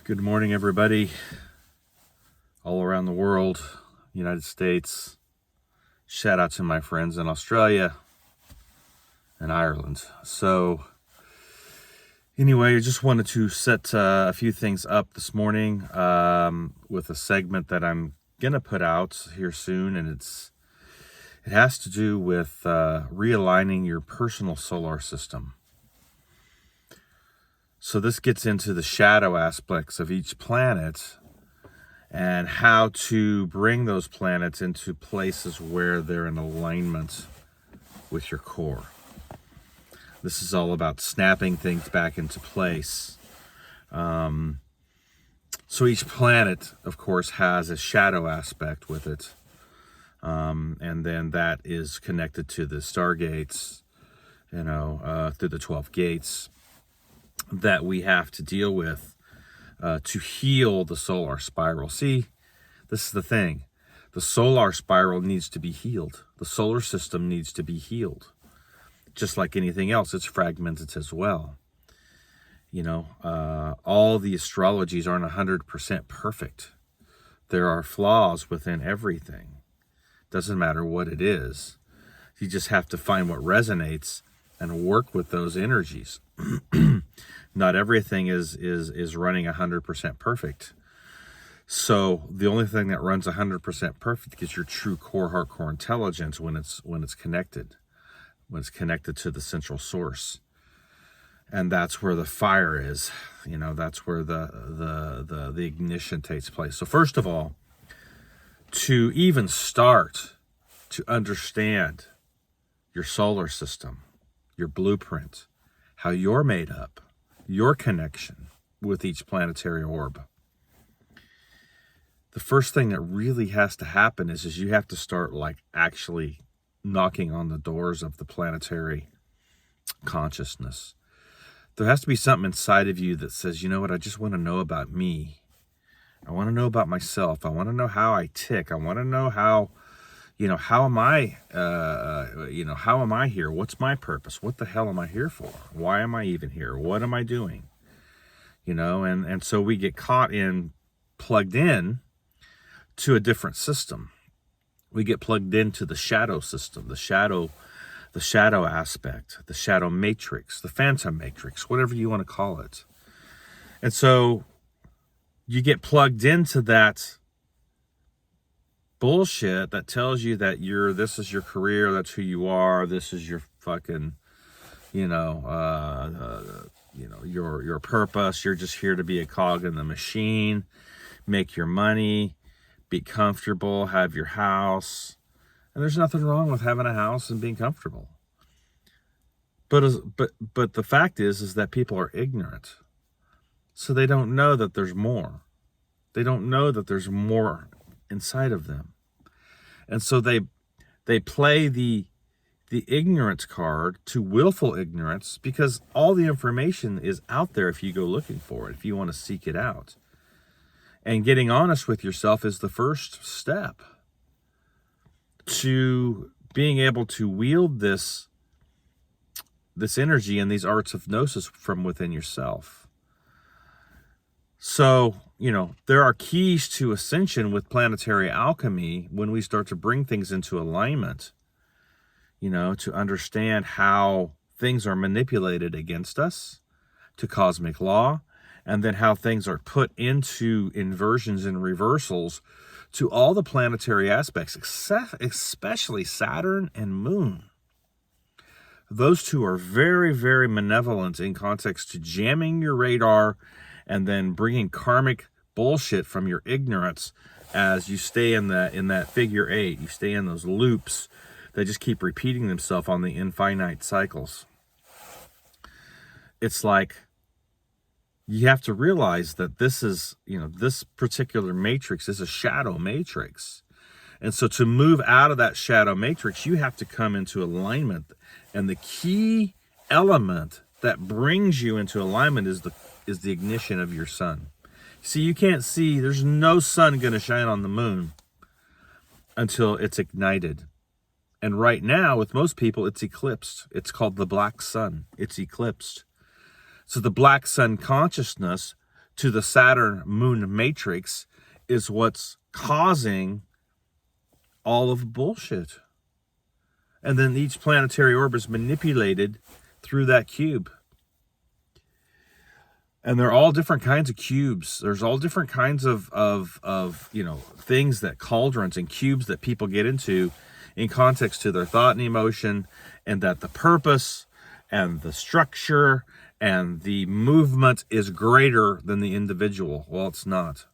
Good morning, everybody, all around the world, United States. Shout out to my friends in Australia and Ireland. So anyway, I just wanted to set a few things up this morning with a segment that I'm going to put out here soon, and it has to do with realigning your personal solar system. So this gets into the shadow aspects of each planet and how to bring those planets into places where they're in alignment with your core. This is all about snapping things back into place. So each planet, of course, has a shadow aspect with it. And then that is connected to the stargates, through the 12 gates that we have to deal with to heal the solar spiral. See, this is the thing. The solar spiral needs to be healed. The solar system needs to be healed. Just like anything else, it's fragmented as well. All the astrologies aren't 100% perfect. There are flaws within everything. Doesn't matter what it is. You just have to find what resonates and work with those energies. Not everything is running 100% perfect. So the only thing that runs 100% perfect is your true core heart intelligence when it's connected to the central source. And that's where the fire is. That's where the ignition takes place. So first of all, to even start to understand your solar system, your blueprint, how you're made up, your connection with each planetary orb. The first thing that really has to happen is you have to start actually knocking on the doors of the planetary consciousness. There has to be something inside of you that says, you know what, I just want to know about me. I want to know about myself. I want to know how I tick. I want to know how am I, how am I here? What's my purpose? What the hell am I here for? Why am I even here? What am I doing? And so we get plugged in to a different system. We get plugged into the shadow system, the shadow aspect, the shadow matrix, the phantom matrix, whatever you want to call it. And so you get plugged into that bullshit that tells you that this is your career, that's who you are, this is your fucking, your purpose. You're just here to be a cog in the machine, make your money, be comfortable, have your house. And there's nothing wrong with having a house and being comfortable. But the fact is that people are ignorant. So they don't know that there's more. They don't know that there's more inside of them. And so they play the ignorance card to willful ignorance, because all the information is out there if you go looking for it, if you want to seek it out. And getting honest with yourself is the first step to being able to wield this energy and these arts of gnosis from within yourself. So, there are keys to ascension with planetary alchemy when we start to bring things into alignment, to understand how things are manipulated against us to cosmic law, and then how things are put into inversions and reversals to all the planetary aspects, especially Saturn and Moon. Those two are very, very malevolent in context to jamming your radar and then bringing karmic bullshit from your ignorance as you stay in that figure 8. You stay in those loops that just keep repeating themselves on the infinite cycles. It's like you have to realize that this particular matrix is a shadow matrix. And so to move out of that shadow matrix, you have to come into alignment. And the key element that brings you into alignment is the ignition of your sun. See, you can't see, there's no sun going to shine on the moon until it's ignited. And right now, with most people, it's eclipsed. It's called the black sun. It's eclipsed. So the black sun consciousness to the Saturn moon matrix is what's causing all of the bullshit. And then each planetary orb is manipulated through that cube. And they're all different kinds of cubes. There's all different kinds of things that cauldrons and cubes that people get into in context to their thought and emotion, and that the purpose and the structure and the movement is greater than the individual. Well, it's not.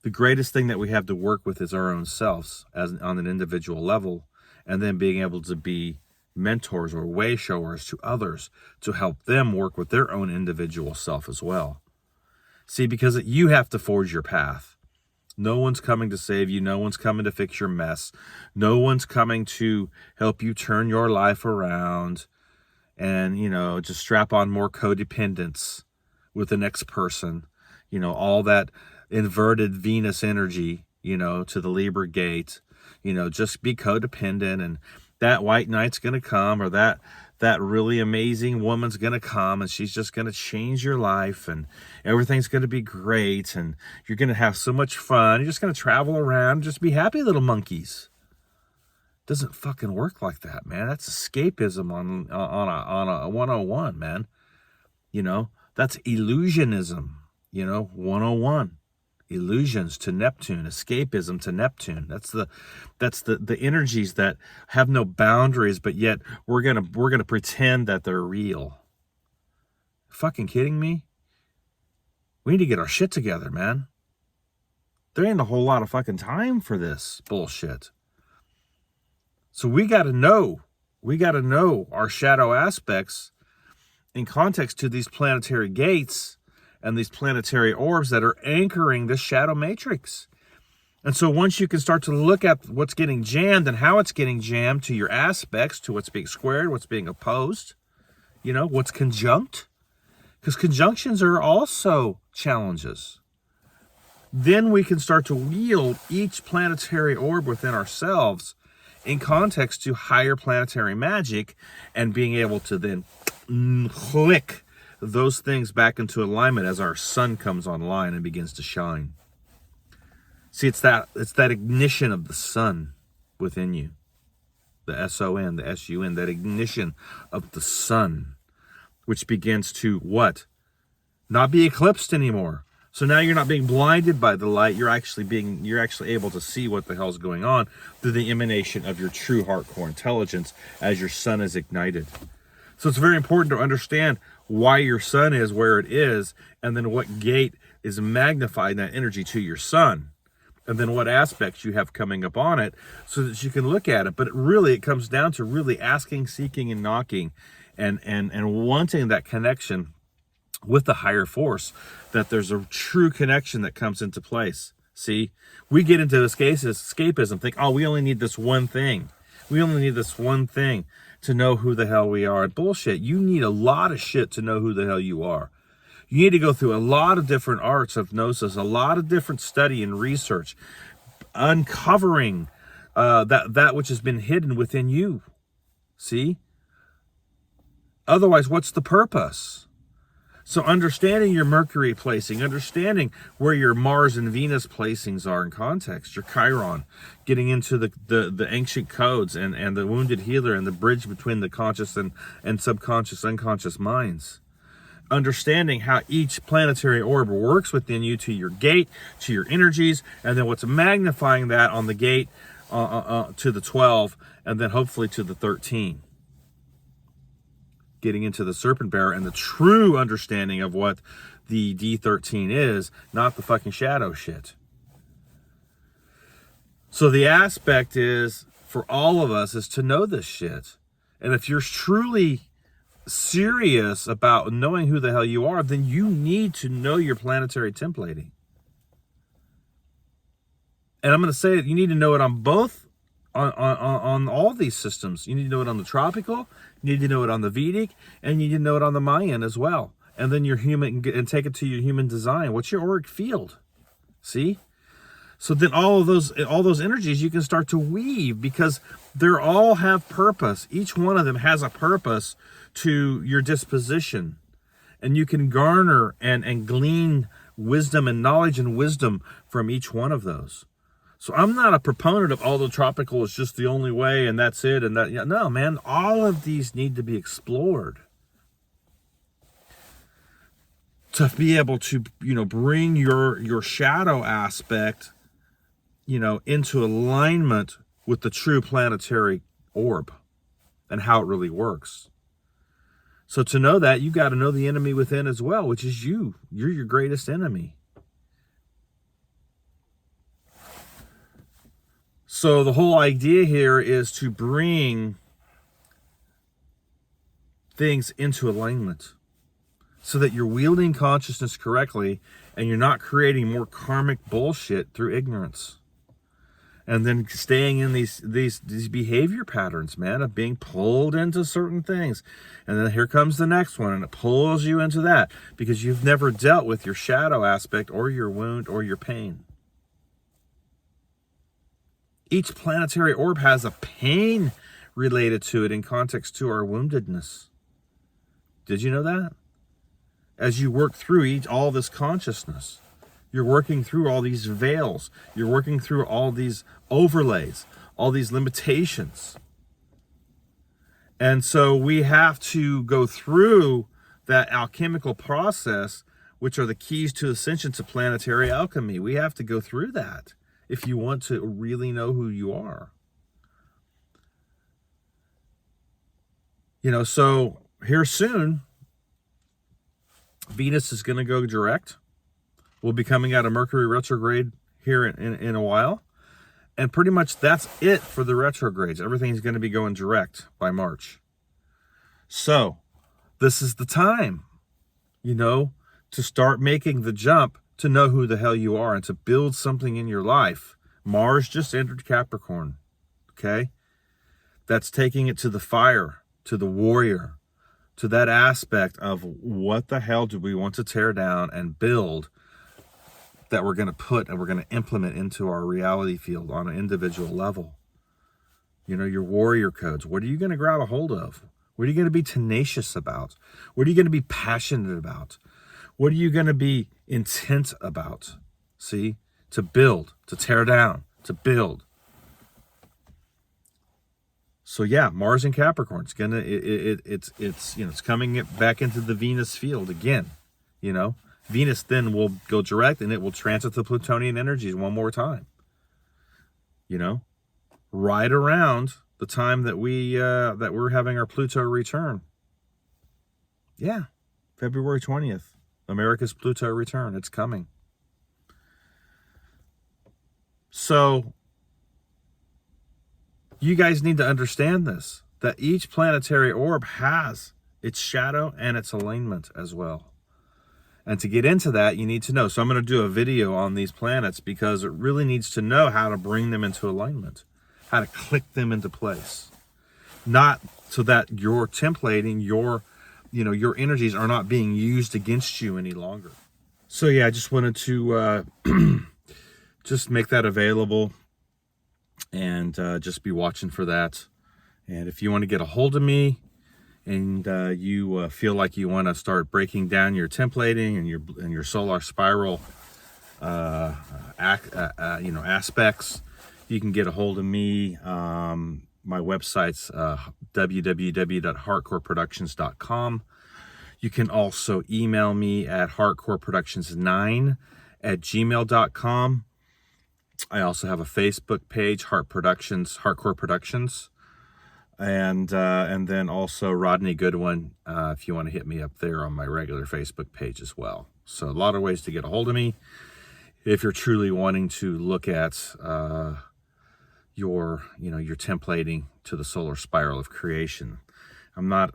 The greatest thing that we have to work with is our own selves on an individual level, and then being able to be mentors or way showers to others to help them work with their own individual self as well. See, because you have to forge your path. No one's coming to save you. No one's coming to fix your mess. No one's coming to help you turn your life around and, just strap on more codependence with the next person. All that inverted Venus energy, to the Libra gate, just be codependent, and that white knight's going to come, or that really amazing woman's going to come, and she's just going to change your life, and everything's going to be great, and you're going to have so much fun. You're just going to travel around, just be happy little monkeys. Doesn't fucking work like that, man. That's escapism on a 101, man. That's illusionism, 101. Illusions to Neptune, escapism to Neptune. That's the energies that have no boundaries, but yet we're gonna pretend that they're real. Fucking kidding me? We need to get our shit together, man. There ain't a whole lot of fucking time for this bullshit. So we gotta know our shadow aspects in context to these planetary gates and these planetary orbs that are anchoring this shadow matrix. And so once you can start to look at what's getting jammed and how it's getting jammed to your aspects, to what's being squared, what's being opposed, what's conjunct, because conjunctions are also challenges. Then we can start to wield each planetary orb within ourselves in context to higher planetary magic, and being able to then click those things back into alignment as our sun comes online and begins to shine. See, it's that ignition of the sun within you. The S-O-N, the S-U-N, that ignition of the sun, which begins to what? Not be eclipsed anymore. So now you're not being blinded by the light. You're actually able to see what the hell's going on through the emanation of your true heart-core intelligence as your sun is ignited. So it's very important to understand why your sun is where it is, and then what gate is magnifying that energy to your sun, and then what aspects you have coming up on it so that you can look at it. But it comes down to really asking, seeking, and knocking, and wanting that connection with the higher force, that there's a true connection that comes into place. See, we get into escapism, think, we only need this one thing. We only need this one thing to know who the hell we are. Bullshit. You need a lot of shit to know who the hell you are. You need to go through a lot of different arts of gnosis, a lot of different study and research, uncovering that which has been hidden within you. See? Otherwise, what's the purpose? So understanding your Mercury placing, understanding where your Mars and Venus placings are in context, your Chiron, getting into the ancient codes and the wounded healer and the bridge between the conscious and subconscious, unconscious minds. Understanding how each planetary orb works within you, to your gate, to your energies, and then what's magnifying that on the gate to the 12, and then hopefully to the 13. Getting into the serpent bearer and the true understanding of what the D13 is, not the fucking shadow shit. So the aspect is, for all of us, is to know this shit. And if you're truly serious about knowing who the hell you are, then you need to know your planetary templating. And I'm going to say it, you need to know it on both, on all these systems. You need to know it on the tropical, you need to know it on the Vedic, and you need to know it on the Mayan as well. And then your human, and take it to your human design. What's your auric field? See? So then all those energies you can start to weave, because they all have purpose. Each one of them has a purpose to your disposition. And you can garner and glean wisdom and knowledge and wisdom from each one of those. So I'm not a proponent of, the tropical is just the only way and that's it. And that, no, man, all of these need to be explored to be able to, bring your shadow aspect, into alignment with the true planetary orb and how it really works. So to know that, you got to know the enemy within as well, which is you. You're your greatest enemy. So the whole idea here is to bring things into alignment so that you're wielding consciousness correctly and you're not creating more karmic bullshit through ignorance. And then staying in these behavior patterns, man, of being pulled into certain things. And then here comes the next one, and it pulls you into that because you've never dealt with your shadow aspect or your wound or your pain. Each planetary orb has a pain related to it in context to our woundedness. Did you know that? As you work through all this consciousness, you're working through all these veils. You're working through all these overlays, all these limitations. And so we have to go through that alchemical process, which are the keys to ascension to planetary alchemy. We have to go through that if you want to really know who you are. So here soon, Venus is going to go direct. We'll be coming out of Mercury retrograde here in a while. And pretty much that's it for the retrogrades. Everything's going to be going direct by March. So this is the time, to start making the jump to know who the hell you are and to build something in your life. Mars just entered Capricorn, okay? That's taking it to the fire, to the warrior, to that aspect of what the hell do we want to tear down and build that we're going to put and we're going to implement into our reality field on an individual level. Your warrior codes. What are you going to grab a hold of? What are you going to be tenacious about? What are you going to be passionate about? What are you going to be intent about? See? To build, to tear down, to build. So yeah, Mars in Capricorn. It's coming back into the Venus field again. Venus then will go direct and it will transit the Plutonian energies one more time. Right around the time that we're having our Pluto return. Yeah, February 20th, America's Pluto return. It's coming. So you guys need to understand this, that each planetary orb has its shadow and its alignment as well. And to get into that, you need to know. So I'm going to do a video on these planets because it really needs to know how to bring them into alignment, how to click them into place. Not so that your templating, your energies are not being used against you any longer. So yeah, I just wanted to just make that available and just be watching for that. And if you want to get a hold of me, and you feel like you want to start breaking down your templating and your solar spiral, aspects, you can get a hold of me. My website's www.heartcoreproductions.com. You can also email me at heartcoreproductions9@gmail.com. I also have a Facebook page, Heartcore Productions. And then also Rodney Goodwin, if you want to hit me up there on my regular Facebook page as well. So a lot of ways to get a hold of me if you're truly wanting to look at your templating to the solar spiral of creation. My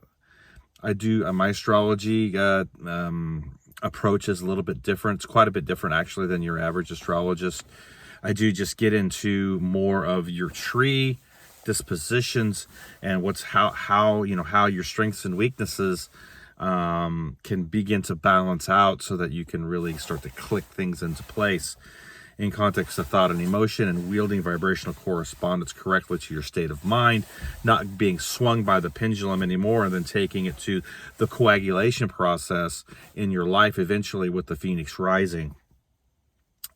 astrology approach is a little bit different. It's quite a bit different actually than your average astrologist. I do just get into more of your tree dispositions and how your strengths and weaknesses can begin to balance out so that you can really start to click things into place in context of thought and emotion, and wielding vibrational correspondence correctly to your state of mind, not being swung by the pendulum anymore, and then taking it to the coagulation process in your life eventually with the Phoenix rising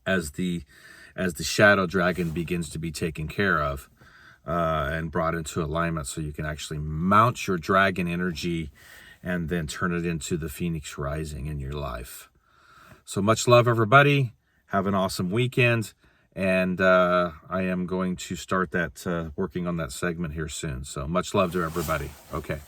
as the shadow dragon begins to be taken care of and brought into alignment, so you can actually mount your dragon energy and then turn it into the Phoenix rising in your life. So much love, everybody. Have an awesome weekend. And I am going to start that working on that segment here soon. So much love to everybody. Okay.